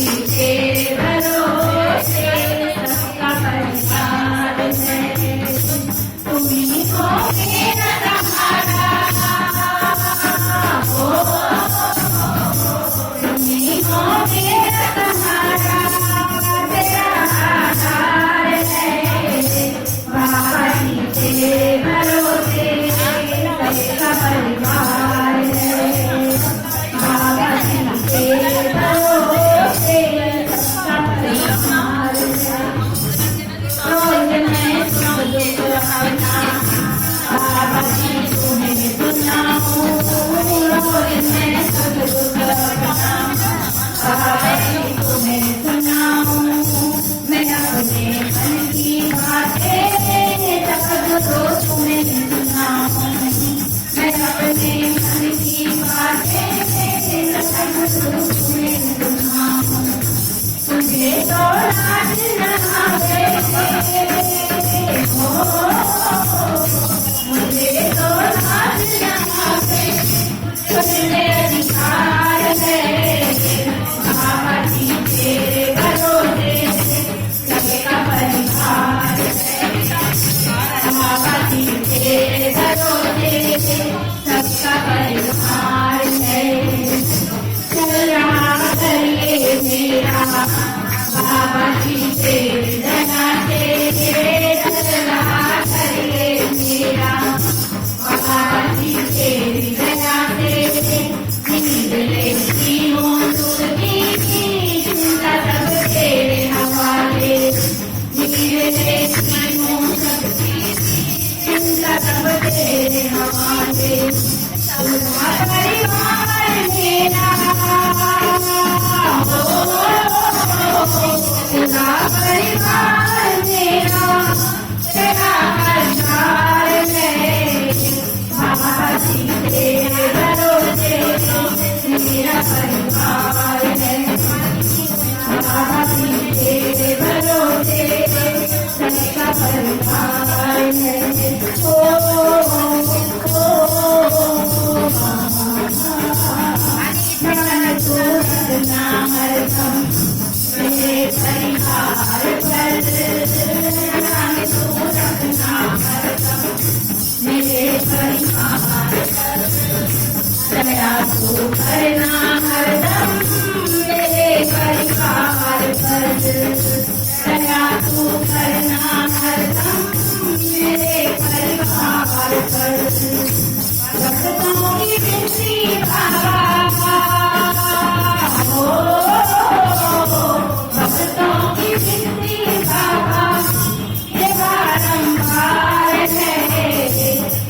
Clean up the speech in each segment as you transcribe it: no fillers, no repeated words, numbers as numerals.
तेरे भरोसे सबका परिवार है। तुम ही हो मेरा सहारा, तुम ही हो मेरा सहारा, तेरा आधार है। बाबा जी तेरे भरोसे सबका परिवार है। बाबा जी तेरे भरोसे सबका परिवार है। रोज मैं सुख दुख अपना बाबा जी तुम्हें सुनाऊं, रोज मैं सुख दुख अपना बाबा जी तुम्हें सुनाऊं। मैं अपने मन की बातें जब तो तुम्हें सुनाऊं, मैं अपने मन की बातें जब तो तुम्हें सुनाऊं। तुझे तो लाज न आवे हो, मुझे तो लाज न आवे, तुझे अधिकार है। बाबा जी तेरे भरोसे सबका परिवार है। बाबा जी तेरे भरोसे सबका परिवार है। चल रहा है ये मेरा बाबा जी तेरे दया से, चल रहा है ये मेरा बाबा जी तेरी दया से। नींद लेती हूँ दुख की चिंता सब तेरे हवाले, नींद लेती हूँ सबकी चिंता सब तेरे हवाले। पूरा परिवार मेरा हो, पूरा परिवार मेरा तेरा आधार है। बाबा जी तेरे भरोसे मेरा परिवार है। बाबा जी तेरे भरोसे सबका परिवार है। नाम हरदम मेरे परिवार पर, नाम हरदम मेरे परिवार पर। दया तू करना हरदम मेरे परिवार पर, दया तू करना हरदम मेरे परिवार पर। भक्तों की विनती बाबा हो, भक्तों की विनती बाबा ये बारंबार है।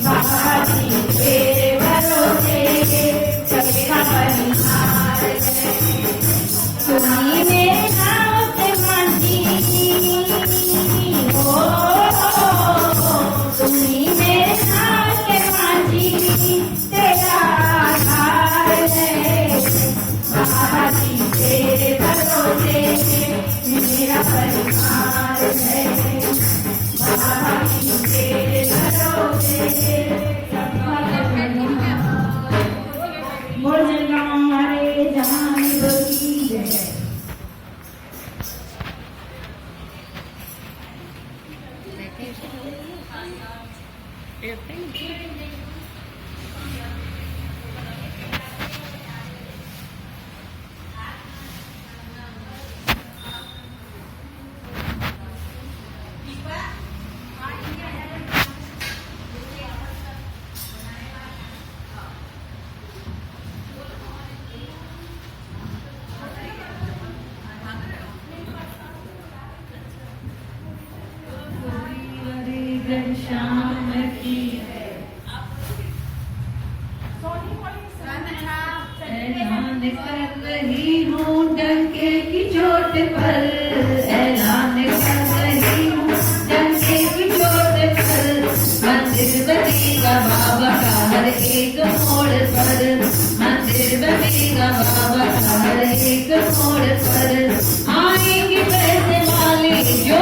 बाबा जी तेरे भरोसे सबका परिवार है। तुम्ही मेरे नाम से मांझी हो, तुम्ही मेरे नाम से मांझी तेरा आधार है। बाबा जी तेरे भरोसे मेरा परिवार है। बाबा जी तेरे भरोसे सबका परिवार। बोल हमारे जहां की जय। शाम की ऐलान कर रही हूँ डंके की चोट पर, ऐलान कर रही हूँ डंके की चोट पर। मंदिर बनेगा बाबा का हर एक मोड़ पर, मंदिर बनेगा बाबा का हर एक मोड़ पर। आएंगे पैसे वाले जो